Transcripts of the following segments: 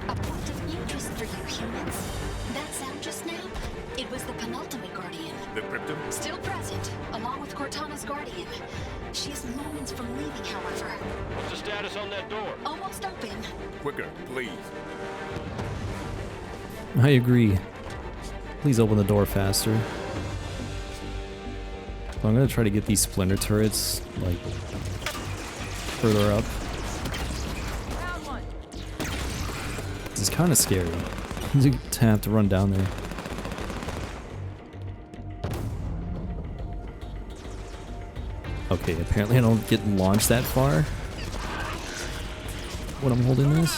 A point of interest for you humans. That sound just now? It was the penultimate guardian. The cryptum? Still present, along with Cortana's guardian. She is moments from leaving, however. What's the status on that door? Almost open. Quicker, please. I agree. Please open the door faster. So I'm gonna try to get these splinter turrets, like, further up. This is kind of scary. To have to run down there. Okay, apparently I don't get launched that far when I'm holding this.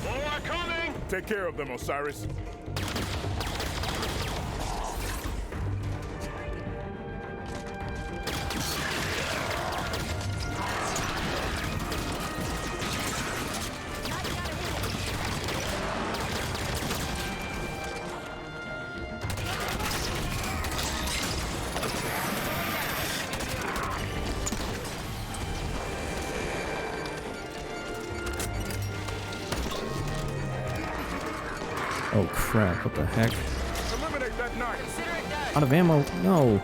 More coming! Take care of them, Osiris. Oh crap, what the heck? Eliminate that knife. Out of ammo, no.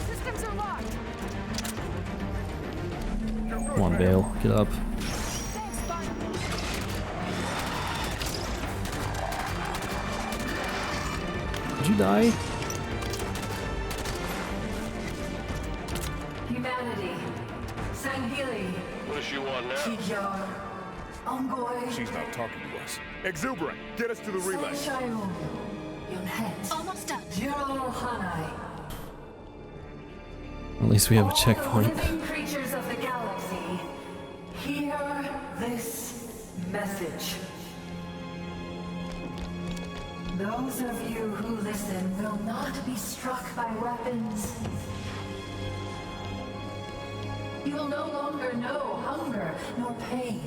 Systems are locked. Come on, Vale, get up. Thanks, Spartan. Did you die? Humanity. Sangheili. What does she want now? Chigyar. Ongoy. She's not talking to us. Exuberant, get us to the relay. Sayshayun. Yonhet. Almost done. Jiro Hanai. At least we have a All checkpoint. living creatures of the galaxy, hear this message. Those of you who listen will not be struck by weapons. You will no longer know hunger nor pain.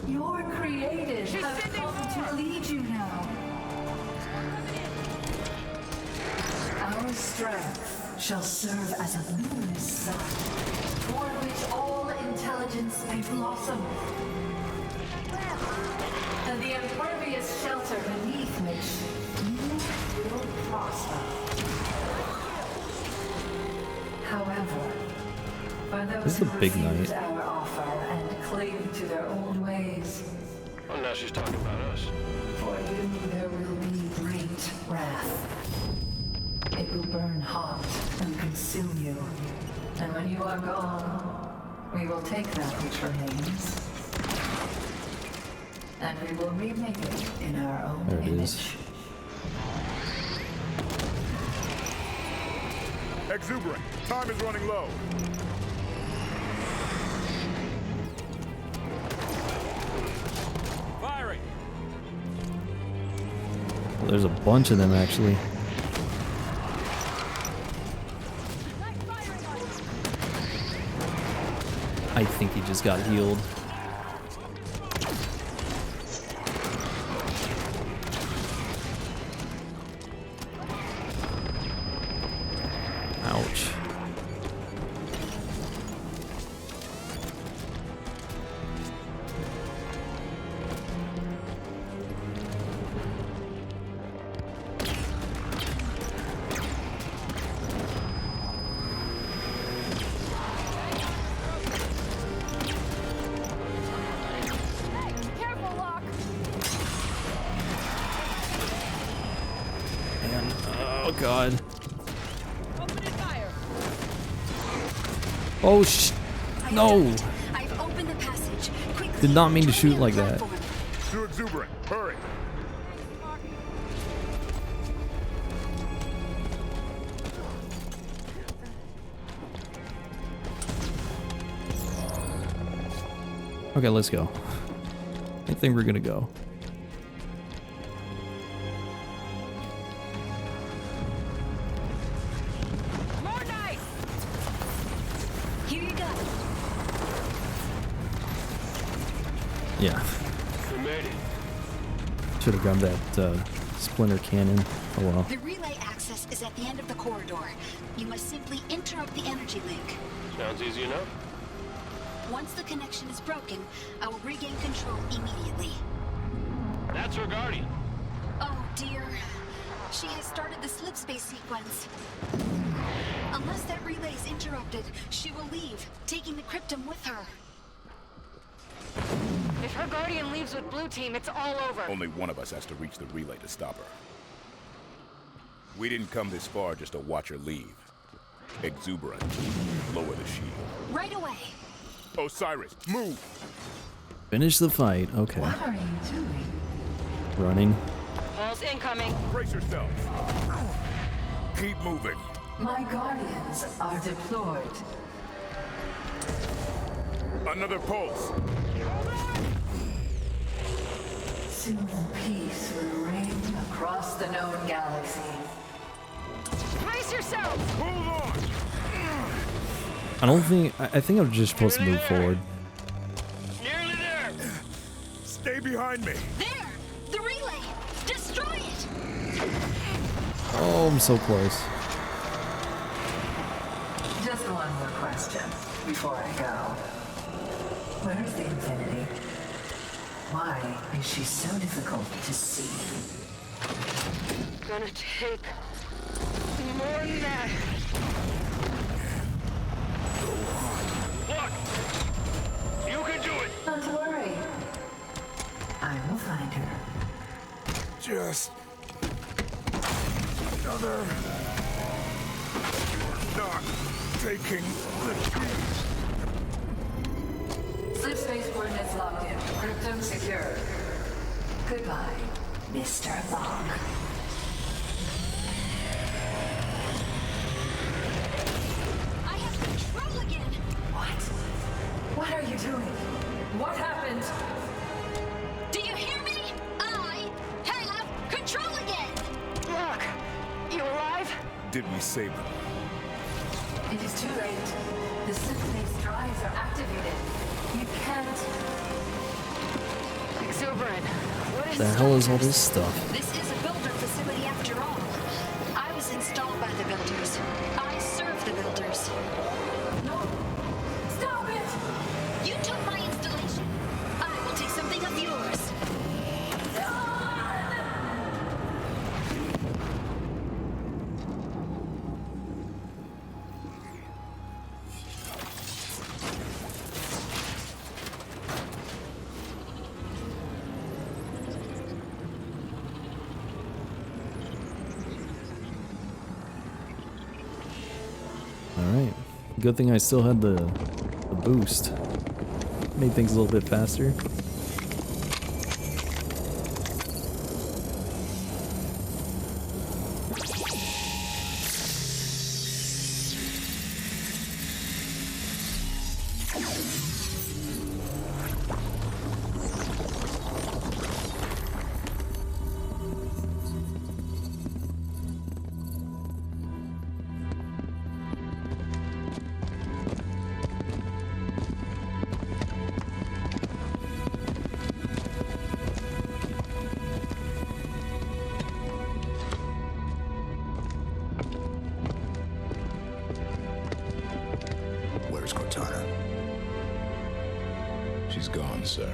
Your created have come to lead you now. Our strength shall serve as a luminous sun, toward which all intelligence may blossom. And the impervious shelter beneath which you will prosper. However, for This those is a who big refuse night. our offer and cling to their old ways, Oh, now she's talking about us. for you there will be great wrath. It will burn hot and consume you. And when you are gone, we will take that which remains. And we will remake it in our own There it image. is. Exuberant, time is running low. Firing! Well, there's a bunch of them actually. I think he just got healed. Ouch. Hey, careful, Locke. And, oh god. Open and fire. Oh no! I've opened the passage. Quickly. Did not mean to join shoot me on like the that. platform. To Exuberant, hurry. Okay, let's go. I think we're gonna go. More knife. Yeah. We made it. Should have grabbed that splinter cannon. Oh well. The relay access is at the end of the corridor. You must simply interrupt the energy link. Sounds easy enough. Once the connection is broken, I will regain control immediately. That's her guardian. Oh dear. She has started the slipspace sequence. Unless that relay is interrupted, she will leave, taking the cryptum with her. If her guardian leaves with Blue Team, it's all over. Only one of us has to reach the relay to stop her. We didn't come this far just to watch her leave. Exuberant. Lower the shield. Right away. Osiris, move! Finish the fight. Okay. What are you doing? Running. Pulse incoming. Brace yourselves. Keep moving. My guardians are deployed. Another pulse. Soon peace will reign across the known galaxy. Brace yourself! Hold on! I don't think. I think I'm just supposed to move forward. Nearly there. Stay behind me. There! The relay! Destroy it! Oh, I'm so close. Just one more question before I go. Where's the Infinity? Why is she so difficult to see? Gonna take more than that. Look! You can do it! Not to worry. I will find her. Just another. Not taking the keys. Slipspace coordinates locked in. Cryptum secure. Goodbye, Mr. Locke. I have control again! What? What are you doing? What happened? Do you hear me? I have control again! Locke, you alive? Did we save them? It is too late. The slipspace drives are activated. You can't. Exuberant. What is The hell is all this stuff? This is a builder facility after all. I was installed by the builders. I serve the builders. No! Stop it! You took my installation. I will take something of yours. Alright. Good thing I still had the boost. Made things a little bit faster. Where's Cortana? She's gone, sir.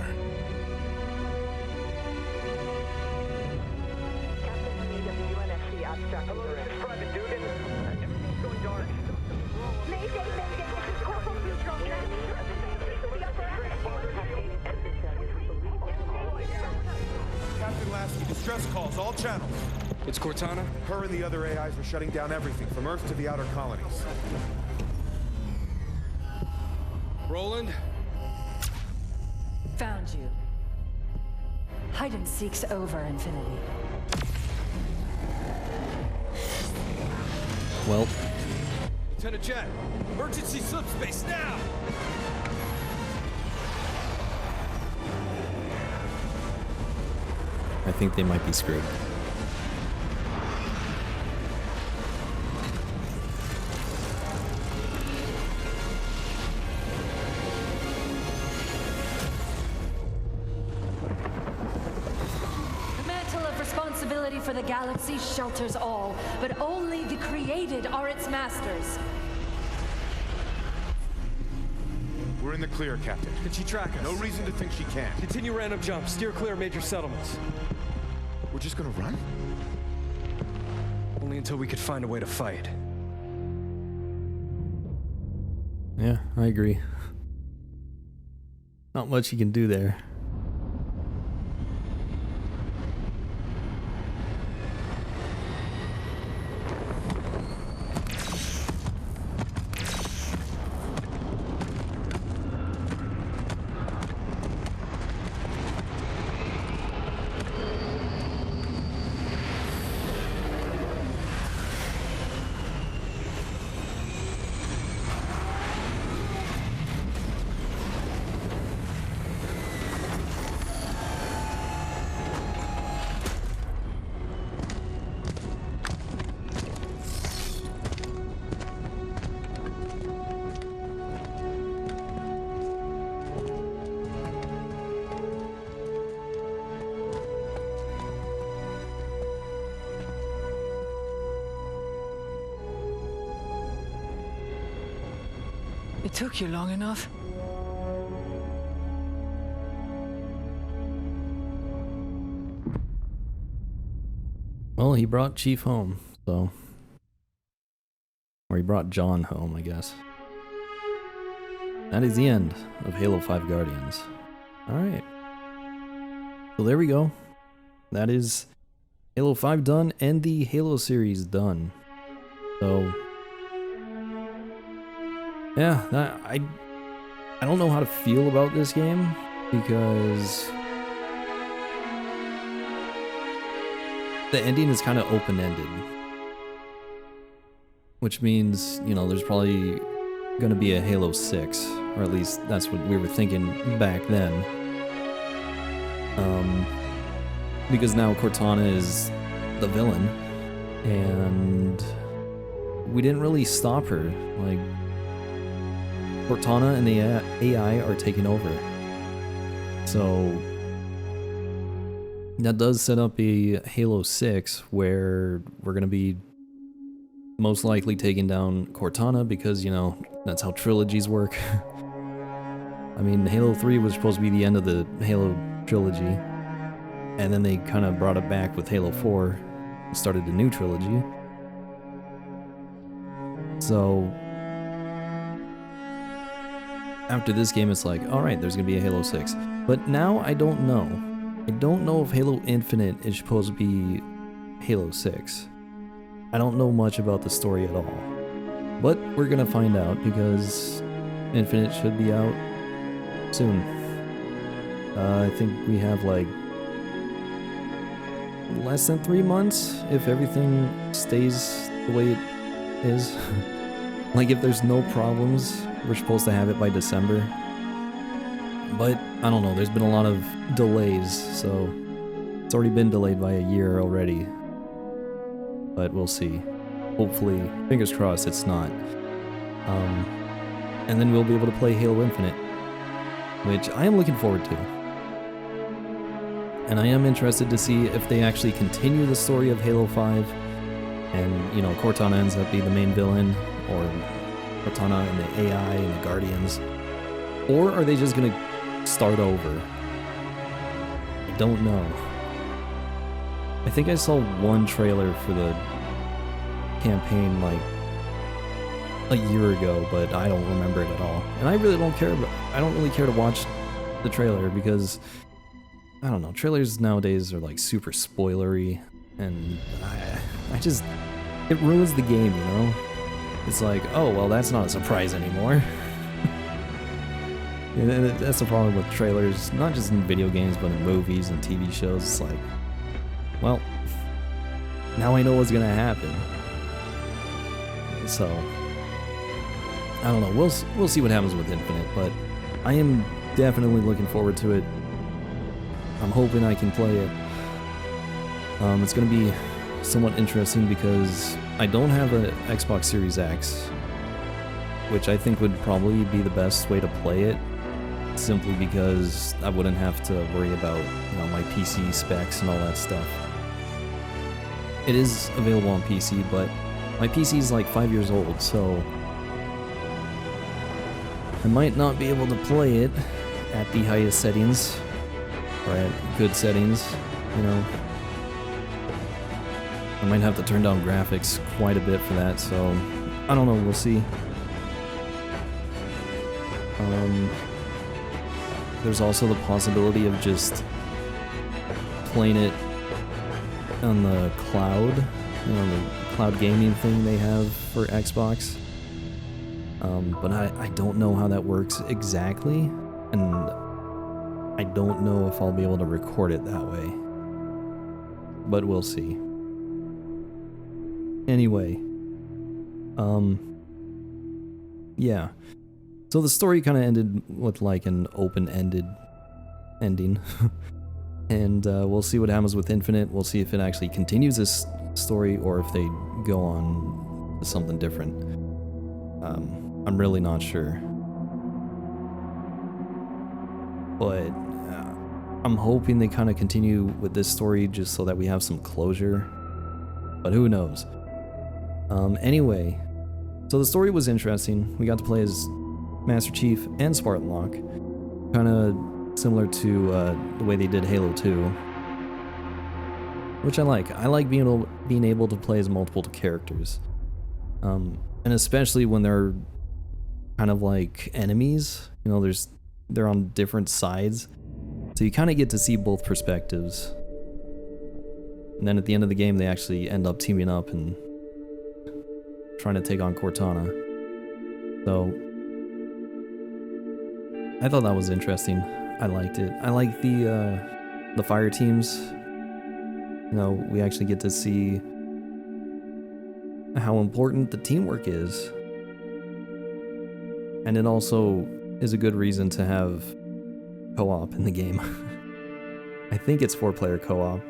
Captain Lasky, distress calls, all channels. It's Cortana? Her and the other AIs are shutting down everything from Earth to the outer colonies. Roland? Found you. Hide and seek's over, Infinity. Well, Lieutenant Jet, emergency slipspace now! I think they might be screwed. responsibility for the galaxy shelters all, but only the created are its masters. We're in the clear, Captain. Can she track us? No reason to think she can't. Continue random jumps. Steer clear of major settlements. We're just gonna run? Only until we could find a way to fight. Yeah, I agree. Not much you can do there. It took you long enough? Well, he brought Chief home, so... Or he brought John home, I guess. That is the end of Halo 5 Guardians. Alright. So there we go. That is Halo 5 done, and the Halo series done. So... yeah, I don't know how to feel about this game, because the ending is kind of open-ended. Which means, you know, there's probably going to be a Halo 6, or at least that's what we were thinking back then. Because now Cortana is the villain, and we didn't really stop her. Like, Cortana and the AI are taking over. So that does set up a Halo 6 where we're going to be most likely taking down Cortana because, you know, that's how trilogies work. I mean, Halo 3 was supposed to be the end of the Halo trilogy, and then they kind of brought it back with Halo 4 and started a new trilogy. So after this game, it's like, alright, there's gonna be a Halo 6. But now I don't know. I don't know if Halo Infinite is supposed to be Halo 6. I don't know much about the story at all. But we're gonna find out because Infinite should be out soon. I think we have like less than 3 months if everything stays the way it is. Like if there's no problems, we're supposed to have it by December. But I don't know, there's been a lot of delays, so it's already been delayed by a year already. But we'll see. Hopefully, fingers crossed it's not. And then we'll be able to play Halo Infinite, which I am looking forward to. And I am interested to see if they actually continue the story of Halo 5 and, you know, Cortana ends up being the main villain, or Cortana and the AI and the Guardians. Or are they just gonna start over? I don't know. I think I saw one trailer for the campaign like a year ago, but I don't remember it at all. And I really don't care about, I don't really care to watch the trailer because I don't know, trailers nowadays are like super spoilery, and I just, it ruins the game, you know? It's like, oh, well, that's not a surprise anymore. And that's the problem with trailers, not just in video games, but in movies and TV shows. It's like, well, now I know what's gonna happen. So, I don't know, we'll see what happens with Infinite, but I am definitely looking forward to it. I'm hoping I can play it. It's gonna be somewhat interesting because I don't have an Xbox Series X, which I think would probably be the best way to play it, simply because I wouldn't have to worry about, you know, my PC specs and all that stuff. it is available on PC, but my PC is like 5 years old, so I might not be able to play it at the highest settings, or at good settings, you know. I might have to turn down graphics quite a bit for that, so I don't know, we'll see. There's also the possibility of just playing it on the cloud, you know, the cloud gaming thing they have for Xbox. But I don't know how that works exactly, and I don't know if I'll be able to record it that way. But we'll see. Anyway, yeah. So the story kind of ended with like an open-ended ending. And we'll see what happens with Infinite. We'll see if it actually continues this story or if they go on to something different. I'm really not sure. But I'm hoping they kind of continue with this story just so that we have some closure. But who knows? Anyway, so the story was interesting. We got to play as Master Chief and Spartan Locke. Kind of similar to the way they did Halo 2. Which I like. I like being able to play as multiple characters. And especially when they're kind of like enemies. You know, they're on different sides. So you kind of get to see both perspectives. And then at the end of the game, they actually end up teaming up and trying to take on Cortana. So I thought that was interesting. I liked it. I like the fire teams. You know, we actually get to see how important the teamwork is. And it also is a good reason to have co-op in the game. I think it's 4-player co-op.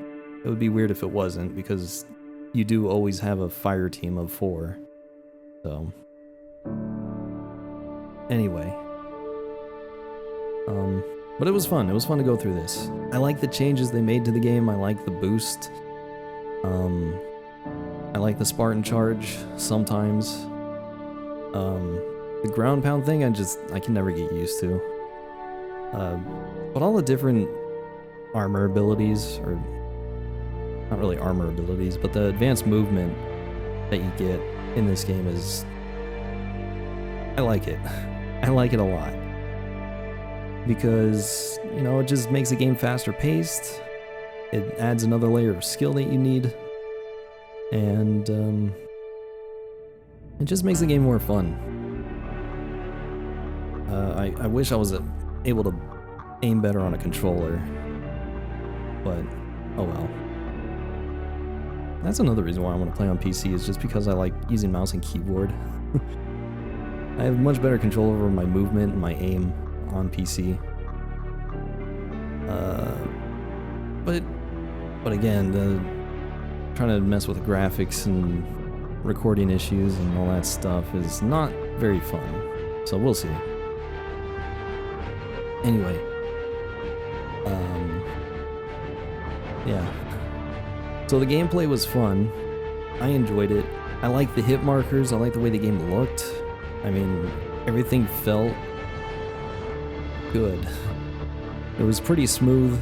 It would be weird if it wasn't, because you do always have a fire team of 4. So, anyway. But it was fun. It was fun to go through this. I like the changes they made to the game. I like the boost. I like the Spartan charge sometimes. The ground pound thing, I can never get used to. But all the different armor abilities, or not really armor abilities, but the advanced movement that you get in this game is... I like it. I like it a lot. Because, you know, it just makes the game faster paced. It adds another layer of skill that you need. And it just makes the game more fun. I wish I was able to aim better on a controller. But, oh well. That's another reason why I want to play on PC, is just because I like using mouse and keyboard. I have much better control over my movement and my aim on PC. But again, trying to mess with the graphics and recording issues and all that stuff is not very fun. So we'll see. Anyway. Yeah. So the gameplay was fun. I enjoyed it. I like the hit markers. I like the way the game looked. I mean, everything felt good. It was pretty smooth.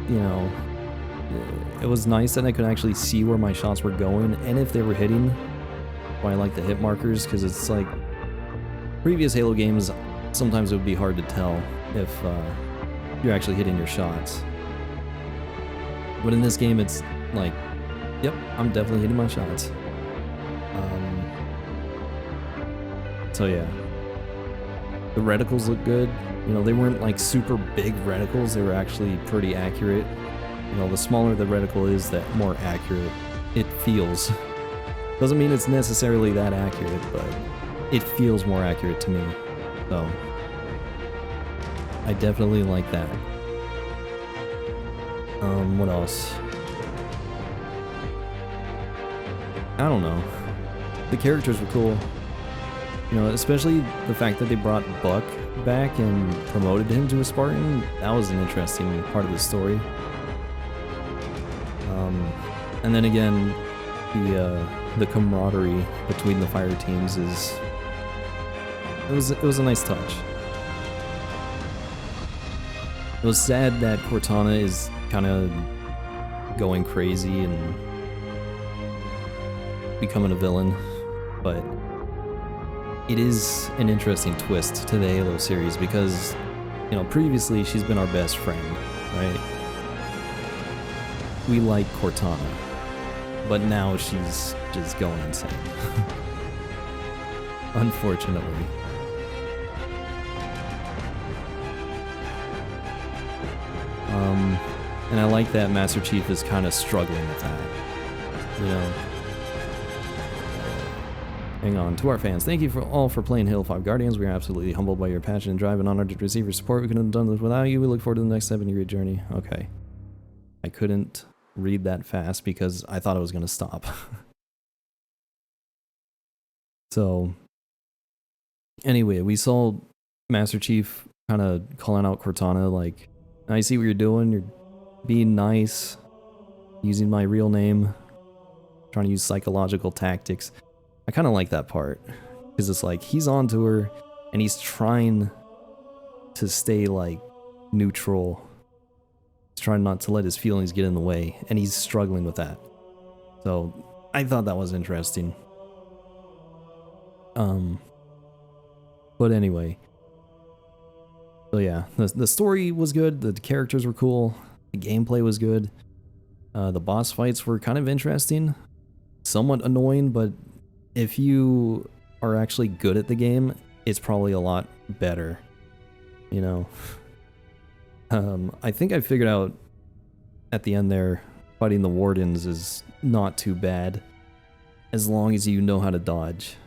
You know, it was nice that I could actually see where my shots were going and if they were hitting. Why I like the hit markers, because it's like previous Halo games, sometimes it would be hard to tell if you're actually hitting your shots. But in this game, it's like, yep, I'm definitely hitting my shots. So yeah. The reticles look good. You know, they weren't like super big reticles, they were actually pretty accurate. You know, the smaller the reticle is, the more accurate it feels. Doesn't mean it's necessarily that accurate, but it feels more accurate to me. So, I definitely like that. What else? I don't know. The characters were cool. You know, especially the fact that they brought Buck back and promoted him to a Spartan. That was an interesting part of the story. And then again, the camaraderie between the fire teams is it was a nice touch. It was sad that Cortana is kind of going crazy and becoming a villain, but it is an interesting twist to the Halo series because, you know, previously she's been our best friend, right? We like Cortana, but now she's just going insane. Unfortunately. And I like that Master Chief is kind of struggling with that, you know. Hang on. To our fans, thank you all for playing Halo 5 Guardians. We are absolutely humbled by your passion and drive and honored to receive your support. We couldn't have done this without you. We look forward to the next 7-year journey. Okay. I couldn't read that fast because I thought it was going to stop. So, anyway, we saw Master Chief kind of calling out Cortana like, I see what you're doing. You're being nice, using my real name, trying to use psychological tactics. I kind of like that part because it's like he's on to her and he's trying to stay like neutral. He's trying not to let his feelings get in the way, and he's struggling with that. So I thought that was interesting. But anyway, so yeah, the story was good. The characters were cool. The gameplay was good. The boss fights were kind of interesting, somewhat annoying, but if you are actually good at the game, it's probably a lot better, you know. I think I figured out at the end there, fighting the Wardens is not too bad, as long as you know how to dodge.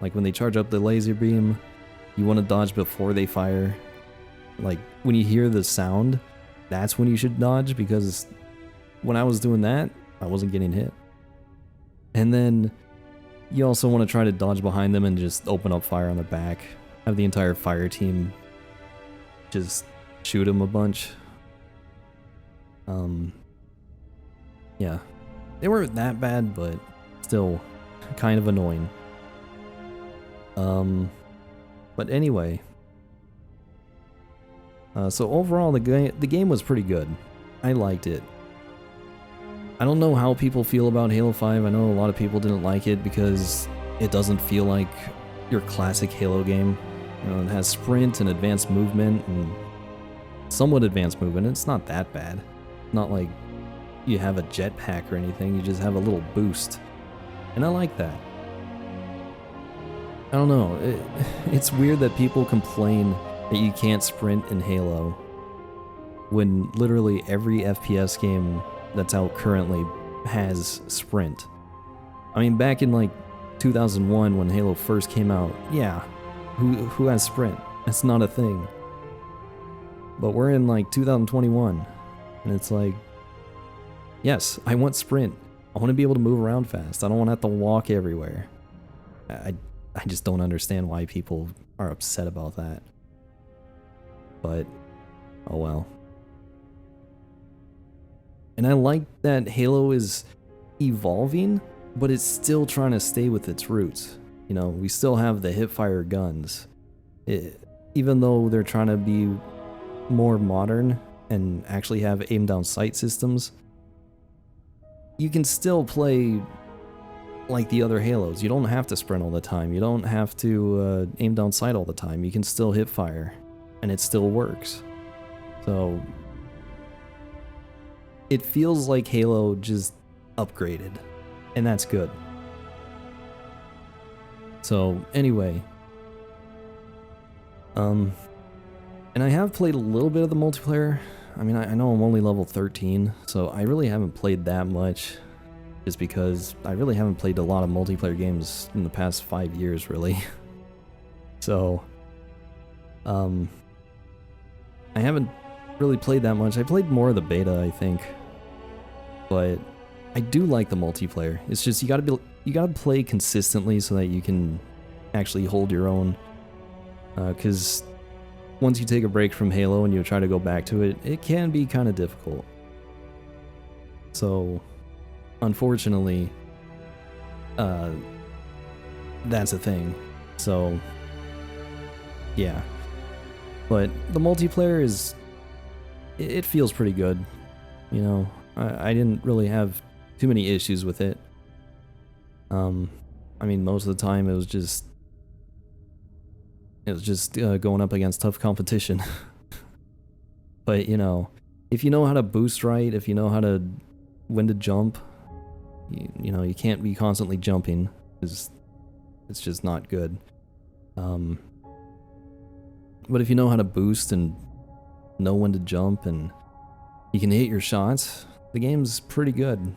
Like when they charge up the laser beam, you want to dodge before they fire. Like when you hear the sound, that's when you should dodge, because when I was doing that, I wasn't getting hit. And then you also want to try to dodge behind them and just open up fire on their back. Have the entire fire team just shoot them a bunch. Yeah. They weren't that bad, but still kind of annoying. But anyway. So overall, the game was pretty good. I liked it. I don't know how people feel about Halo 5. I know a lot of people didn't like it because it doesn't feel like your classic Halo game. You know, it has sprint and advanced movement and somewhat advanced movement. It's not that bad. Not like you have a jetpack or anything. You just have a little boost. And I like that. I don't know. It's weird that people complain that you can't sprint in Halo when literally every FPS game that's out currently has sprint. I mean, back in like 2001 when Halo first came out, yeah, who has sprint? It's not a thing. But we're in like 2021, and it's like, yes, I want sprint. I want to be able to move around fast. I don't want to have to walk everywhere. I just don't understand why people are upset about that. But, oh well. And I like that Halo is evolving, but it's still trying to stay with its roots. You know, we still have the hipfire guns. Even though they're trying to be more modern and actually have aim down sight systems, you can still play like the other Halos. You don't have to sprint all the time. You don't have to aim down sight all the time. You can still hip fire, and it still works. So it feels like Halo just upgraded, and that's good. So anyway, and I have played a little bit of the multiplayer. I mean, I know I'm only level 13, so I really haven't played that much, just because I really haven't played a lot of multiplayer games in the past 5 years, really. So, I haven't really played that much. I played more of the beta, I think, but I do like the multiplayer. It's just you gotta play consistently so that you can actually hold your own. Because once you take a break from Halo and you try to go back to it, it can be kind of difficult. So, unfortunately, that's a thing. So, yeah. But the multiplayer is, it feels pretty good. You know, I didn't really have too many issues with it. I mean, most of the time it was just going up against tough competition. But, you know, if you know how to boost right, if you know when to jump, you know, you can't be constantly jumping, because it's just not good. But if you know how to boost and know when to jump and you can hit your shots, the game's pretty good.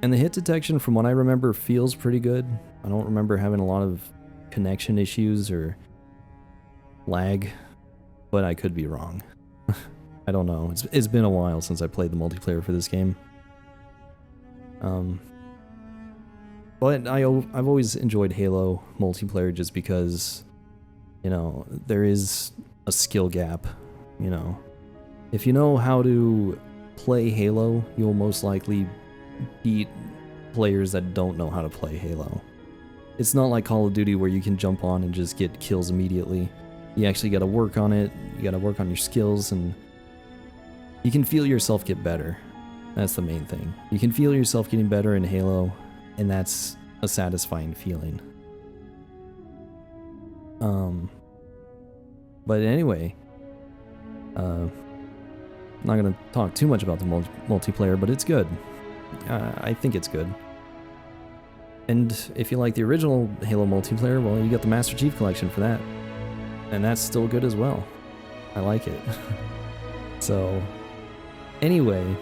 And the hit detection, from what I remember, feels pretty good. I don't remember having a lot of connection issues or lag, but I could be wrong. I don't know. It's been a while since I played the multiplayer for this game. But I've always enjoyed Halo multiplayer just because, you know, there is a skill gap, you know. If you know how to play Halo, you'll most likely beat players that don't know how to play Halo. It's not like Call of Duty where you can jump on and just get kills immediately. You actually gotta work on it, you gotta work on your skills, and you can feel yourself get better. That's the main thing. You can feel yourself getting better in Halo, and that's a satisfying feeling. But anyway, I'm not gonna talk too much about the multiplayer, but it's good. I think it's good. And if you like the original Halo multiplayer, well, you got the Master Chief Collection for that. And that's still good as well. I like it. So, anyway,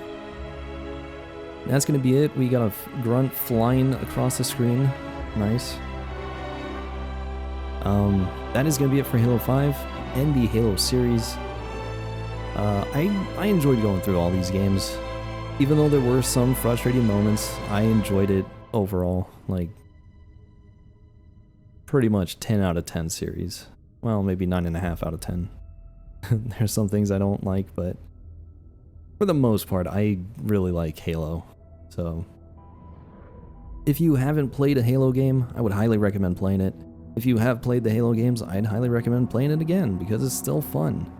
that's gonna be it. We got a grunt flying across the screen. Nice. That is gonna be it for Halo 5 and the Halo series. I enjoyed going through all these games. Even though there were some frustrating moments, I enjoyed it overall. Like, pretty much 10 out of 10 series. Well, maybe 9.5 out of 10. There's some things I don't like, but for the most part, I really like Halo. So, if you haven't played a Halo game, I would highly recommend playing it. If you have played the Halo games, I'd highly recommend playing it again, because it's still fun.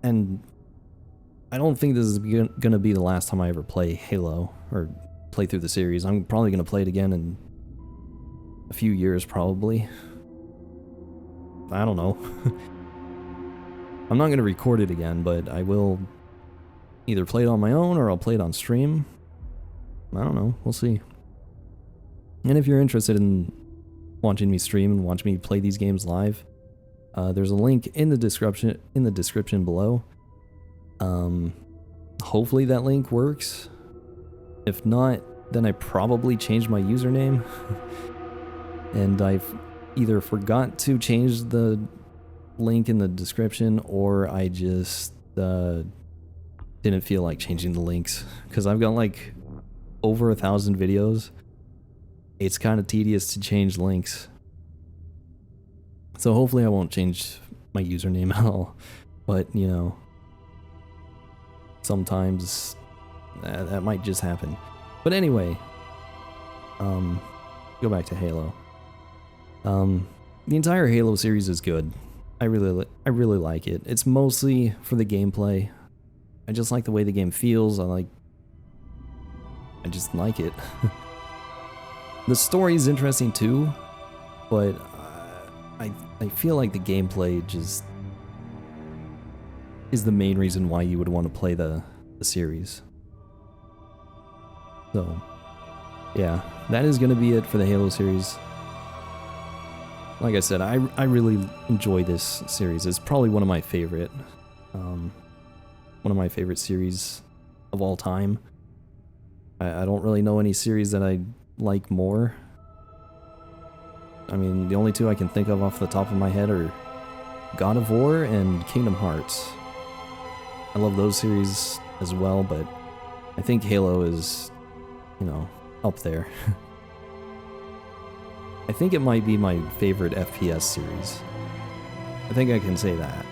And I don't think this is gonna be the last time I ever play Halo, or play through the series. I'm probably gonna play it again in a few years, probably. I don't know. I'm not gonna record it again, but I will either play it on my own or I'll play it on stream. I don't know, we'll see. And if you're interested in watching me stream and watching me play these games live, there's a link in the description below. Hopefully that link works. If not, then I probably changed my username. And I've either forgot to change the link in the description, or I just didn't feel like changing the links, because I've got like over 1,000 videos. It's kind of tedious to change links. So hopefully I won't change my username at all. But, you know, sometimes that might just happen. But anyway, go back to Halo. The entire Halo series is good. I really like it. It's mostly for the gameplay. I just like the way the game feels. I just like it. The story is interesting too, but I feel like the gameplay just is the main reason why you would want to play the series. So, yeah, that is going to be it for the Halo series. Like I said, I really enjoy this series. It's probably one of my favorite series of all time. I don't really know any series that I like more. I mean, the only two I can think of off the top of my head are God of War and Kingdom Hearts. I love those series as well, but I think Halo is, you know, up there. I think it might be my favorite FPS series. I think I can say that.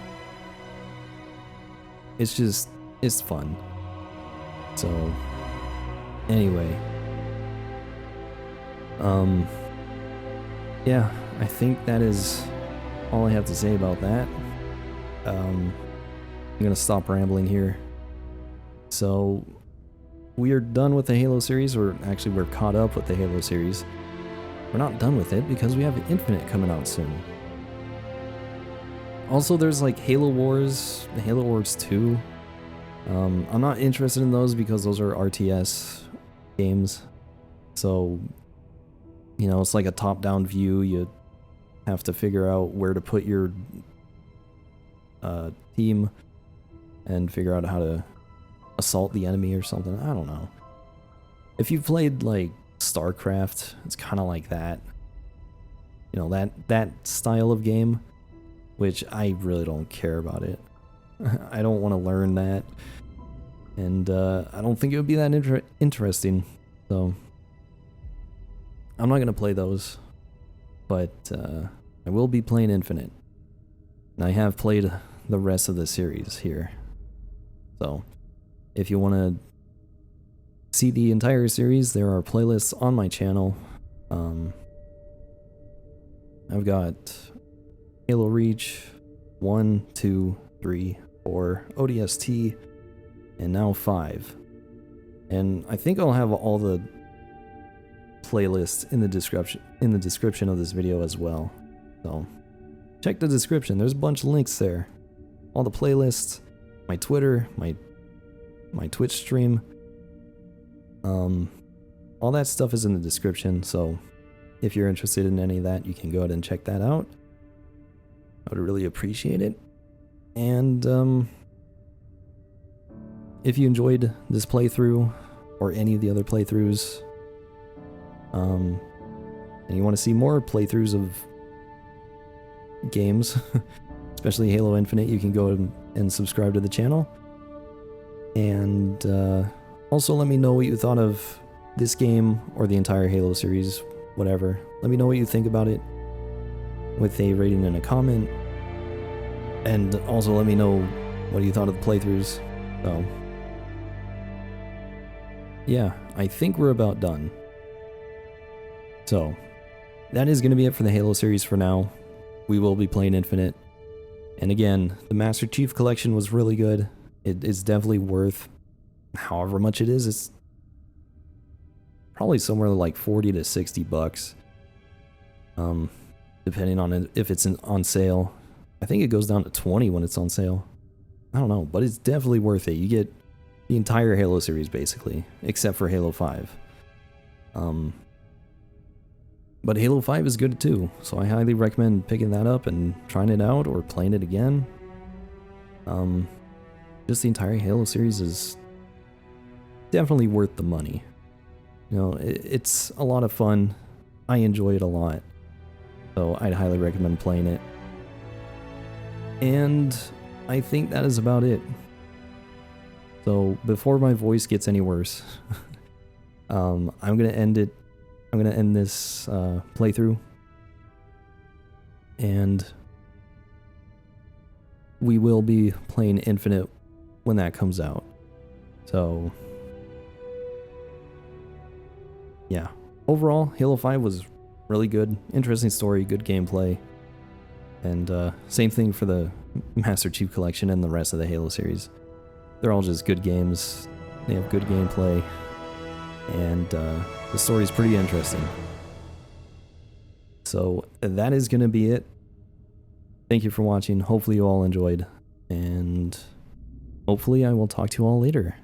It's fun. So, anyway. Yeah, I think that is all I have to say about that. I'm gonna stop rambling here. So, we are done with the Halo series, or actually we're caught up with the Halo series. We're not done with it because we have Infinite coming out soon. Also, there's like Halo Wars, Halo Wars 2. I'm not interested in those because those are RTS games. So, you know, it's like a top-down view. You have to figure out where to put your team and figure out how to assault the enemy or something. I don't know. If you've played like StarCraft, it's kind of like that. You know, that style of game, which I really don't care about it. I don't want to learn that, and I don't think it would be that interesting. So I'm not gonna play those, but I will be playing Infinite, and I have played the rest of the series here. So if you want to see the entire series, there are playlists on my channel. I've got Halo Reach 1, 2, 3, 4, ODST, and now 5. And I think I'll have all the playlists in the description of this video as well. So check the description. There's a bunch of links there. All the playlists, my Twitter, my Twitch stream. All that stuff is in the description, so if you're interested in any of that, you can go ahead and check that out. I would really appreciate it. And if you enjoyed this playthrough or any of the other playthroughs, and you want to see more playthroughs of games, especially Halo Infinite, you can go and subscribe to the channel. And also let me know what you thought of this game or the entire Halo series, whatever. Let me know what you think about it with a rating and a comment. And also let me know what you thought of the playthroughs. So yeah, I think we're about done. So that is going to be it for the Halo series for now. We will be playing Infinite. And again, the Master Chief Collection was really good. It is definitely worth however much it is. It's probably somewhere like 40 to 60 bucks. Depending on it, if it's on sale. I think it goes down to 20 when it's on sale. I don't know, but it's definitely worth it. You get the entire Halo series basically, except for Halo 5. But Halo 5 is good too, so I highly recommend picking that up and trying it out or playing it again. Just the entire Halo series is definitely worth the money. You know, it's a lot of fun. I enjoy it a lot. So I'd highly recommend playing it. And I think that is about it. So before my voice gets any worse, I'm gonna end it. I'm gonna end this playthrough, and we will be playing Infinite when that comes out. So yeah, overall Halo 5 was really good, interesting story, good gameplay, and same thing for the Master Chief Collection and the rest of the Halo series. They're all just good games, they have good gameplay, and the story's pretty interesting. So that is going to be it. Thank you for watching. Hopefully you all enjoyed, and hopefully I will talk to you all later.